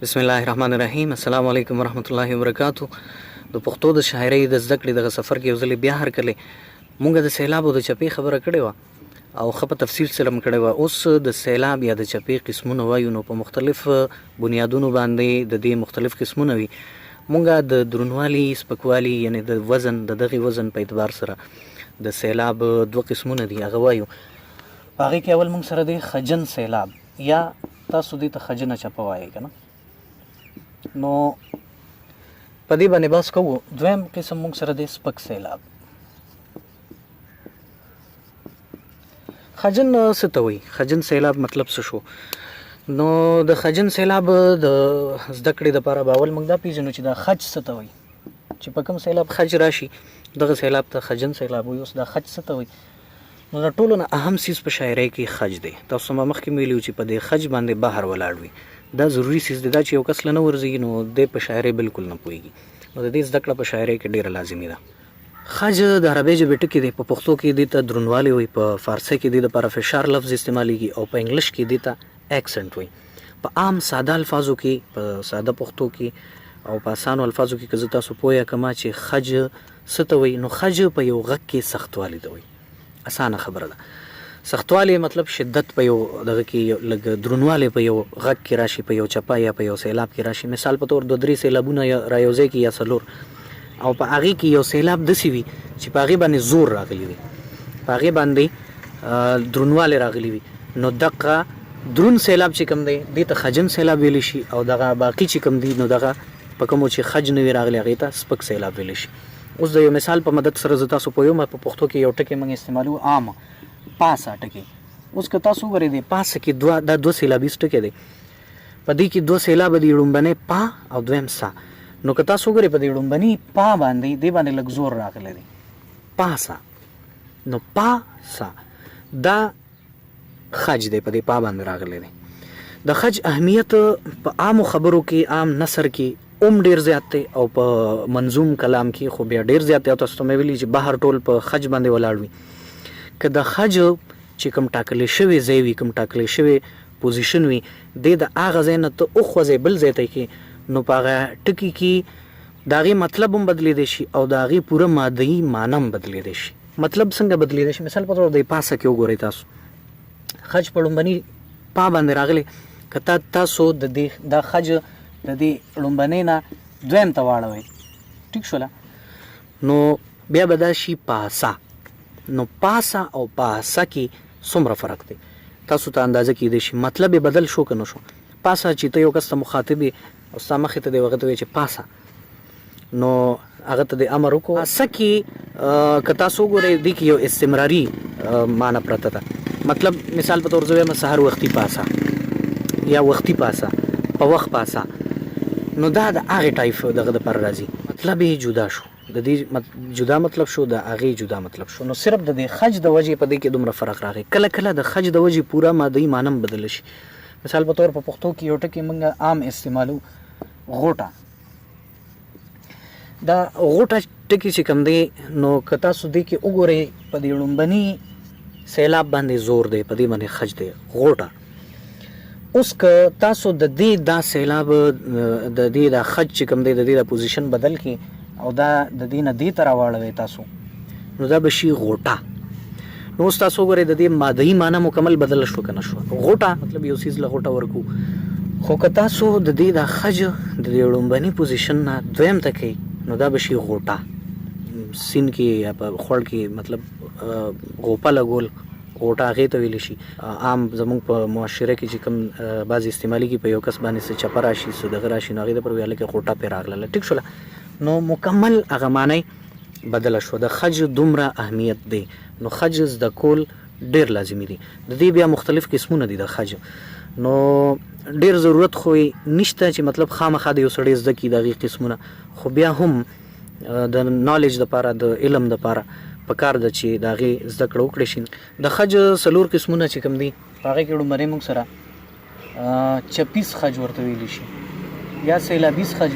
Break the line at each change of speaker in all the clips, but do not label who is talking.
بسم الله الرحمن الرحیم. السلام علیکم ورحمۃ اللہ وبرکاتہ. د پښتو د شاعری د زده کړې دغه سفر کې یو ځل بیا هر کله مونږ د سیلاب او د چپې خبره کړې وه او ښه په تفصیل سره م کړې وه. اوس د سیلاب یا د چپې قسمونه وایو، نو په مختلف بنیادونو باندې د دې مختلف قسمونه وي. مونږ د درونوالي سپکوالي یعنی د وزن د دغې وزن په اعتبار سره د سیلاب دوه قسمونه دي هغه وایو. په هغې کې اول مونږ سره دی خجن سیلاب یا تاسو دې ته خجنه چپه وایئ که نه. نو په دې باندې بحث کوو. دویم قسم موږ سره دی سپک سیلاب. خجن څه ته وایي؟ خجن سیلاب مطلب څه شو؟ نو د خجن سیلاب د زده کړې دپاره به اول موږ دا پېژنو چې دا خج څه ته وایي. چې په کوم سیلاب خج راشي دغه سیلاب ته خجن سیلاب وایي. اوس دا خج څه ته وایي؟ نو د ټولو نه اهم څیز په شاعرۍ کې خج دی. تاسو ما مخکې ویلي چې په دې خج باندې بهر ولاړ وي. دا ضروري څیز دی. دا چې یو کس له نه ورځي نو دی په شاعرۍ بالکل نه پوهېږي. نو د دې زده کړه په شاعرۍ کې ډېره لازمي ده. خج د عربۍ ژبې ټکي دی. په پښتو کې دې ته درونوالی وایي، په فارسي کې دې دپاره فشار لفظ استعمالیږي او په انګلیش کې دې ته اکسنټ وایي. په عام ساده الفاظو کې په ساده پښتو کې او په اسانو الفاظو کې که زه تاسو پوهه کړم چې خج څه ته وایي، نو خج په یو غږ کې سختوالی ته وایي. اسانه خبره ده. سختوالی مطلب شدت په یو دغه کې لږ درونوالی په یو غږ کې راشي، په یو چپه یا په یو سیلاب کې راشي. مثال په تور 2-3 سیلابونه را یوځای کې یا څلور او په هغې کې یو سیلاب داسې وي چې په هغې باندې زور راغلی وي، په هغې باندې درونوالی راغلی وي. نو دغه درون سیلاب چې کوم دی دې ته خجن سیلاب ویلی شي او دغه باقي چې کوم دی نو دغه په کومو چې خج نه وي راغلی هغې ته سپک سیلاب ویلی شي. اوس د یو مثال په مدد سره زه تاسو پوهیږم. په پښتو کې یو ټکی موږ استعمالوو عام پاسه ټکی. اوس که تاسو وګورئ د پاسه کې دا دوه سیلابیز ټکی دی. په دې کې دوه سیلابه دي، لومبنی پا او دویم سا. نو که تاسو وګورئ په دې لومبني پا باندې دې باندې لږ زور راغلی دی، پاسه. نو پاسه دا خج دی، په دې پا باندې راغلی دی. د خج اهمیت په عامو خبرو کې عام نثر کې ډیر زیات دی او په منظوم کلام کې خو بیا ډیر زیات دی. او تاسو ته مې ویلي چې بهر ټول په خج باندې ولاړ وي. که د خج چې کوم ټاکلی شوی ځای وي، کوم ټاکلی شوی پوزیشن وي، دی د هغه ځای نه ته وخوځئ بل ځای ته کې، نو په هغه ټکي کې د هغې مطلب هم بدلېدی شي او د هغې پوره مادهي معنه هم بدلېدی شي. مطلب څنګه بدلېدی شي؟ مثال په طور د پاسه کې وګورئ تاسو خج په لومبني پا باندې راغلی. که تاسو دا خج د دې لومبنۍ نه دویم ته واړوئ، ټیک شوله، نو بیا به دا شي پاسه. نو پاسه او پاسه کې څومره فرق دی تاسو ته اندازه کیدی شي. مطلب یې بدل شو که نه شو؟ پاسه چې ته یو کس ته مخاطب یې او ستا مخې ته دی هغه ته وایي چې پاسه، نو هغه ته د امر وکړو. پاسه کې که تاسو وګورئ دې کې یو استمراري معنی پرته ده. مطلب مثال په طور زه وایم سهار وختي پاسه یا وختي پاسه، په وخت پاسه. نو دا د هغې ټایپ دغه دپاره راځي. مطلب یې جدا شو، د دې جدا مطلب شو، د هغې جدا مطلب شو. نو صرف د دې خج د وجې په دې کې دومره فرق راغی. کله کله د خج د وجې پوره مادهي معنه هم بدله شي. مثال په طور په پښتو کې یو ټکي موږ عام استعمالو غوټه. دا غوټه ټکي چې کوم دی نو که تاسو دې کې وګورئ په دې لومبني سیلاب باندې زور دی، په دې باندې خج دی غوټه. اوس که تاسو د دې دا سیلاب د دې دا خج چې کوم دی د دې دا پوزیشن بدل کړي او دا د دې نه دې ته راواړوئ تاسو، نو دا به شي غوټه. نو اوس تاسو وګورئ د دې مادهي معنی مکمل بدله شو که نه شوه؟ غوټه مطلب یو څیز له غوټه ورکو. خو که تاسو د دې دا خج د دې لومبني پوزیشن نه دویم ته کوئ نو دا به شي غوټه. سین کې یا په خوړ کې مطلب غوپه لګول غوټه هغې ته ویلی شي. عام زموږ په معاشره کې چې کوم بعضې استعمالېږي په یو کس باندې څه چپه راشي څه دغه راشي نو هغې دپاره وایي هلکې غوټه پرې راغله، ټیک شوله. نو مکمل هغه معنی بدله شوه. د خج دومره اهمیت دی نو خج زده کول ډېر لازمي دی. د دې بیا مختلف قسمونه دي د خج. نو ډېر ضرورت خو نشته چې مطلب خامخا د یو سړی زده کړي د هغې قسمونه، خو بیا هم د نالج دپاره د علم دپاره پکار ده چې د هغې زده کړه وکړی شي. د خج 4 قسمونه چې کوم دي په هغې کې لومړی موږ سره چپیز خج ورته ویلی شي یا سیلابیز خج.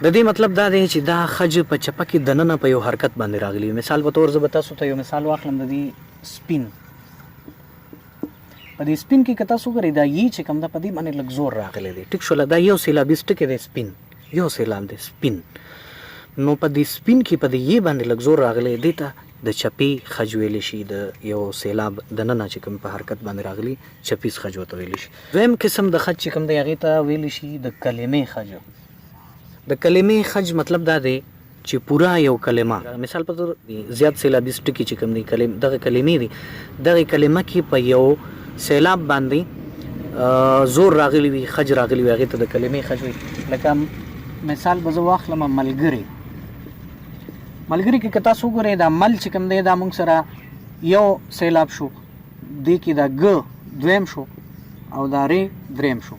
د دې مطلب دا دی چې دا خج په چپه کې دننه په یو حرکت باندې راغلی. مثال په طور زه به تاسو ته یو مثال واخلم د دې سپین. په دې سپین کې که تاسو وګورئ دا یې چې کوم ده په دې باندې لږ زور راغلی دی. ټیک شوله، دا یو سیلابیز ټکی دی، سپین، یو سیلاب دی سپین. نو په دې سپین کې په دې یې باندې لږ زور راغلی، دې ته د چپې خج ویلی شي. د یو سیلاب دننه چې کوم په حرکت باندې راغلی چپیز خج ورته ویلی شي. دویم قسم د خج چې کوم دی هغې ته ویلی شي د کلمې خج. د کلمې خج مطلب دا دی چې پورا یو کلمه، مثال په طور زیات سیلابیز ټکي چې کوم دی دغه کلمې دي، دغه کلمه کې په یو سیلاب باندې زور راغلی وي، خج راغلی وي، هغې ته د کلمې خج وي. لکه مثال به زه واخلم ملګری. ملګری کې که تاسو وګورئ دا مل چې کوم دی دا موږ سره یو سیلاب شو، دې کې دا ګ دویم شو او دا ری دریم شو.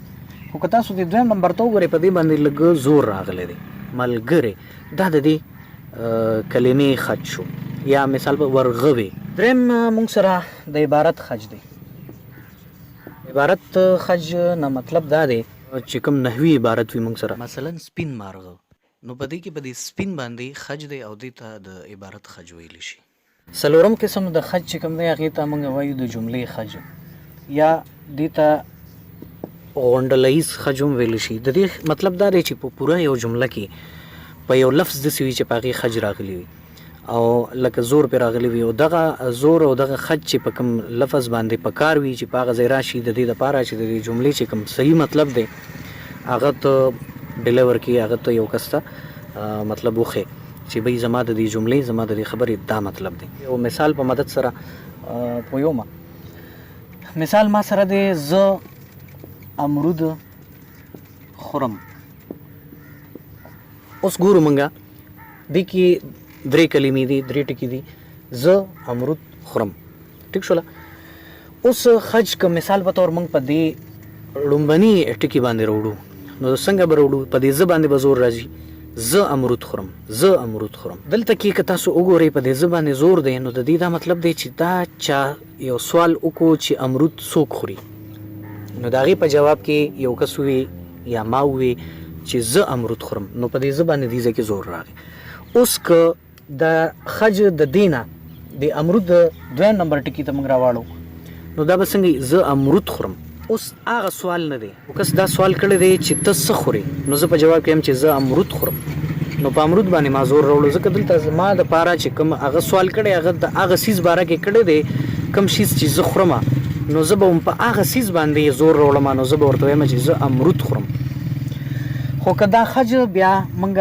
خو که تاسو د دویم نمبر ته وګورئ په دې باندې لږ زور راغلی دی، ملګری، دا د دې کلمې خج شو. یا مثال به ورغوي. دریم موږ سره د عبارت خج دی. عبارت خج نه مطلب دا دی چې کوم نحوي عبارت وي موږ سره، مثلا سپین مارغه، نو په دې کې په دې سپین باندې خج دی او دې ته د عبارت خج ویلی شي. څلورم قسم د خج چې کوم دی هغې ته موږ وایو د جملې خج، یا دې ته غونډلیز خج هم ویلی شي. د دې مطلب دا دی چې په پوره یو جمله کې په یو لفظ داسې وي چې په هغې خج راغلی وي او لکه زور پرې راغلی وي، او دغه زور او دغه خج چې په کوم لفظ باندې په کار وي چې په هغه ځای راشي، د دې دپاره چې د دې جملې چې کوم صحیح مطلب دی هغه ته ډیلیور کړي، هغه ته یو کس ته مطلب وښیي چې بھئی زما د دې جملې، زما د دې خبرې دا مطلب دی. یو مثال په مدد سره پوهیږم. مثال ما سره دی زه امرود خورم. اوس ګورو مونږه دې کې درې کلمې دي، درې ټکي دي، زه امرود خورم. ټیک شوله. اوس خج که مثال په طور مونږ په دې لومبني ټکي باندې راوړو، نو څنګه به راوړو؟ په دې زه باندې به زور راځي، زه امرود خورم، زه امرود خورم. دلته کې که تاسو وګورئ په دې زه باندې زور دی، نو د دې دا مطلب دی چې دا چا یو سوال وکړو چې امرود څوک خوري، نو د هغې په جواب کې یو کس ووي یا ما ووي چې زه امرود خورم، نو په دې زه باندې دې ځای کې زور راغی. اوس که د خج د دې نه د امرود دویم نمبر ټکي ته موږ راواړو، نو دا به څنګه زه امرود خورم. اوس هغه سوال نه دی، او کس دا سوال کړی دی چې ته څه خورې، نو زه په جواب کې یم چې زه امرود خورم، نو په امرود باندې ما زور راوړو، ځکه دلته زما دپاره چې کوم هغه سوال کړی هغه د هغه څیز باره کې کړی دی، کوم شیز چې زه خورم، نو زه به هم په هغه څیز باندې زور راوړم، نو زه به ورته وایم چې زه امرود خورم. خو که دا خج بیا موږ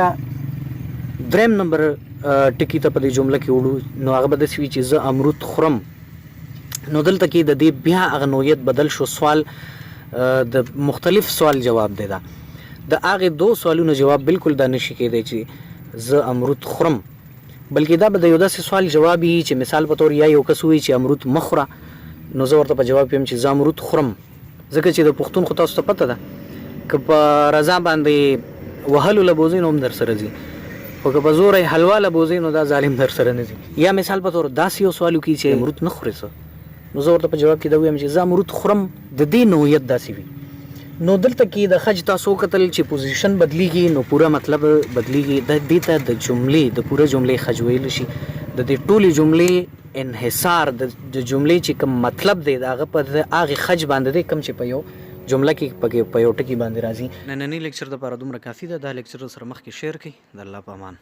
دریم نمبر ټکي ته په دې جمله کې وړو، نو هغه به داسې وي چې زه امرود خورم، نو دلته کې د دې بیا هغه نوعیت بدل شو. سوال د مختلف سوال جواب دی. دا د هغې دو سوالونو جواب بالکل دا نشي کېدی چې زه امرود خورم، بلکې دا به د یو داسې سوال جواب وي چې مثال په طور یا یو کس ووایي چې امرود مه خوره، نو زه ورته په جواب کې یم چې زه امرود خورم، ځکه چې د پښتون خو تاسو ته پته ده که په رضا باندې وهلو له بوځئ نو هم در سره ځي، خو که په زوره یې حلوا له بوځئ نو دا ظالم در سره نه ځي. یا مثال په طور داسې یو سوال وکړي چې امرود نه خورې څه، نو زه ورته په جواب کې دا ووایم چې زه امرود خورم، د دې نوعیت داسې وي. نو دلته کې د خج تاسو وکتل چې پوزیشن بدلیږي، نو پوره مطلب بدلیږي. دې ته د جملې د پوره جملې خج ویلی شي. د دې ټولې جملې انحصار د جملې چې کوم مطلب دی د هغه په هغې خج باندې دی کوم چې په یو جمله کې په یو ټکي باندې راځي. نننی لیکچر دپاره دومره کافي ده. دا لیکچر سره مخکې شیر کړئ. د الله په امان.